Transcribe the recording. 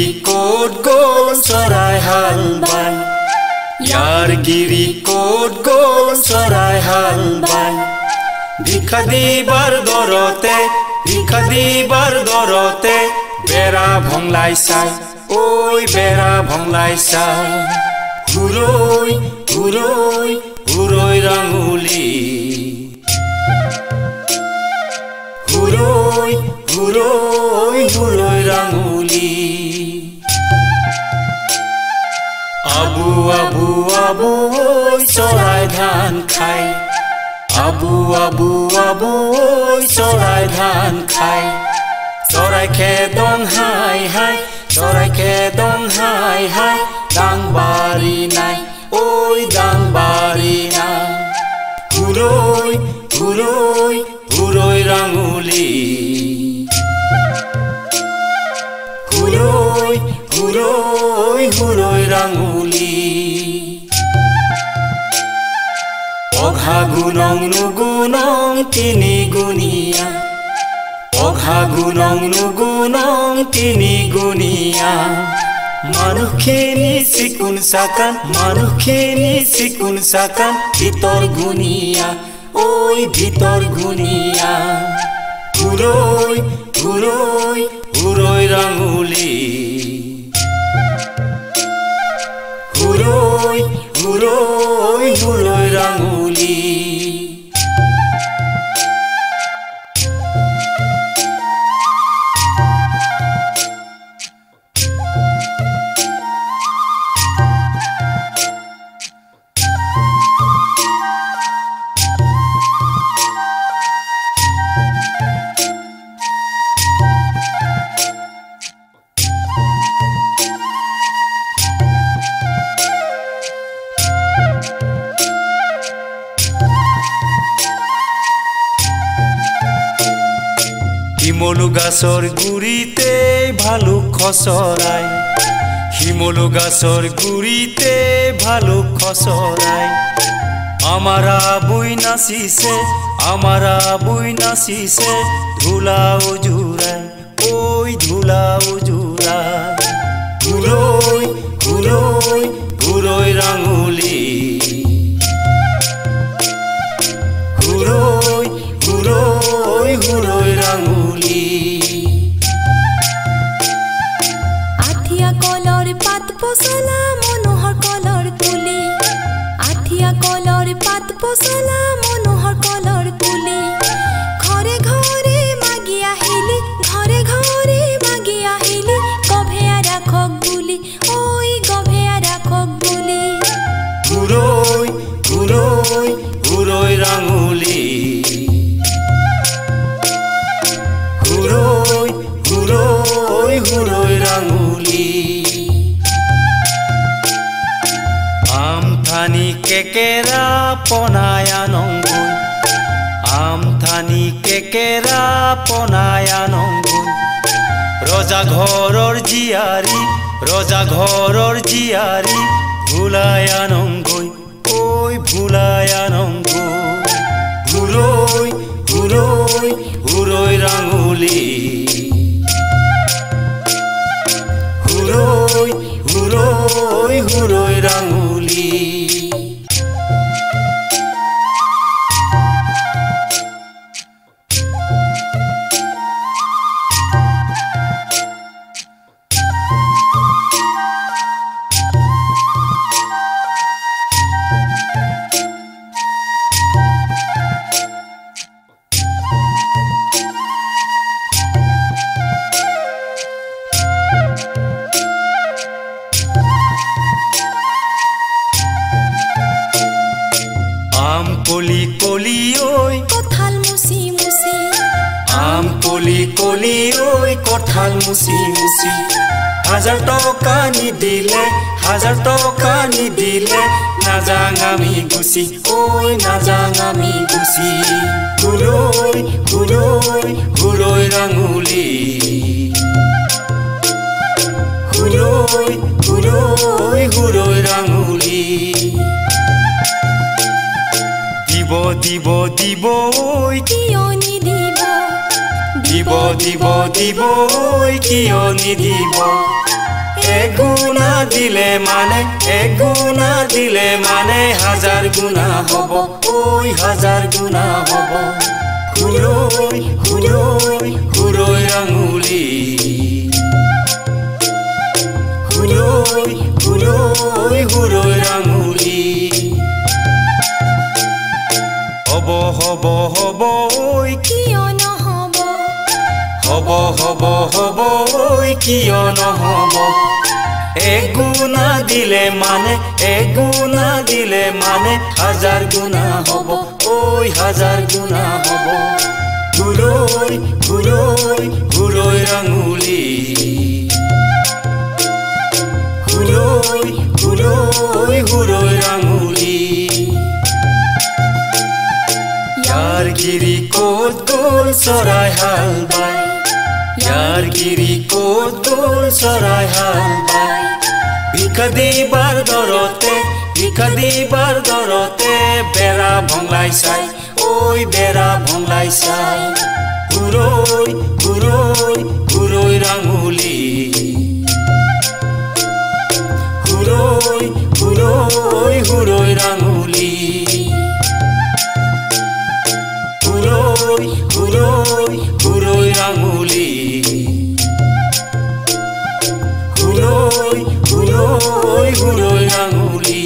গিৰি ক'ত গ'ল চৰাই হাল বাই ইয়াৰ গিৰি ক'ত গ'ল চৰাই হাল বাই ভিক্ষা দিবাৰ দৰতে বেৰা ভংলাই চাই ঐ বেৰা ভংলাই চাই ঘূৰৈ ঘূৰৈ ঘূৰৈ ৰাঙুলি ঘূৰৈ ঘূৰৈ ঘূৰৈ ৰাঙুলি আবু আবু আবু চৰাই ধান খাই আবু আবু আবু চৰাই ধান খাই চৰাই খেদং হাই হাই চৰাই খেদং হাই হাই ডাংবাৰী নাই ঐ ডাংবাৰী নাই ঘূৰৈ ঘূৰৈ ঘূৰৈ ৰাঙুলি ঘূৰৈ ঘূৰৈ ঘূৰৈ ৰাঙুলি অঘাগুণং নুগুণং তিনিগুণীয়া অঘাগুণং নুগুণং তিনিগুণীয়া মানুহখিনি চিকুণ চাকান ভিতৰ গুণীয়া ঐ ভিতৰ গুণীয়া ঘূৰৈ ঘূৰৈ ঘূৰৈ ৰাঙুলি ঘূৰৈ ঘূৰৈ ঘূৰৈ ৰাঙুলি শিমলু গাছৰ গুৰিতে ভালুক খচৰাই শিমলু গাছৰ গুৰিতে ভালুক খচৰাই আমাৰ আবুই নাচিছে ধূলা উজুৰাই ঐ ধূলা উজুৰাই ঘূৰৈ ঘূৰৈ ঘূৰৈ ৰাঙুলি ঘূৰৈ ঘূৰৈ ঘূৰৈ ৰাঙুলি আঠিয়া কলৰ পাত পচলা মনোহৰ কলৰ পুলি আঠিয়া কলৰ পাত পচলা মনোহৰ কলৰ পুলি ঘৰে ঘৰে মাগি আহিলি গভেয়া ৰাখক বুলি ঐ গভেয়া ৰাখক বুলি ঘূৰৈ ঘূৰৈ ঘূৰৈ ৰাঙুলি ঘূৰৈ ঘূৰৈ ঘূৰৈ ৰাঙুলি আমথানি কেকেৰা পনায়ানংগুই আমথানি কেকেৰা পনায়ানংগুই ৰজা ঘৰৰ জীয়াৰী ভুলায়ানংগুই ঐ ভুলায়ানংগুই ঘূৰৈ ঘূৰৈ ঘূৰৈ ৰাঙুলি ঘূৰৈ ঘূৰৈ ঘূৰৈ ৰাঙুলি কলি কলি ঐ কঁঠাল মুচি মুচি আম কলি কলি ঐ কঁঠাল মুচি মুচি হাজাৰ টকা নিদিলে নাযাং আমি গুচি ঐ নাযাং আমি গুচি ঘূৰৈ ঘূৰৈ ঘূৰৈ ৰাঙুলি ঘূৰৈ ঘূৰৈ ঘূৰৈ ৰাঙুলি দিব দিব ঐ কিয় নিদিব দিব দিব দিব ঐ কিয় নিদিব এগুণা দিলে মানে হাজাৰ গুণা হব ওই হাজাৰ গুণা হব হুৰৈ হুৰৈ হুৰৈ আঙুলি হুৰৈ হুৰৈ হুৰৈ আঙুলি হব হব হব ওই কিয় নহব হব হব হব ওই কিয় নহব এগুণা দিলে মানে হাজাৰ গুণা হব ওই হাজাৰ গুণা হব হুৰৈ হুৰৈ হুৰৈ আঙুলি হুৰৈ হুৰৈ হুৰৈ আঙুলি ইয়াৰ গিৰি ক'ত গ'ল চৰাই হাল বাই ইয়াৰ গিৰি ক'ত গ'ল চৰাই হাল বাই ভিক্ষা দিবাৰ দৰতে বেৰা ভংলাই চাই ওই বেৰা ভংলাই চাই হুৰৈ হুৰৈ হুৰৈ আঙুলি হুৰৈ হুৰৈ হুৰৈ আঙুলি হুৰৈ হুৰৈ হুৰৈ আঙুলি হুৰৈ হুৰৈ হুৰৈ আঙুলি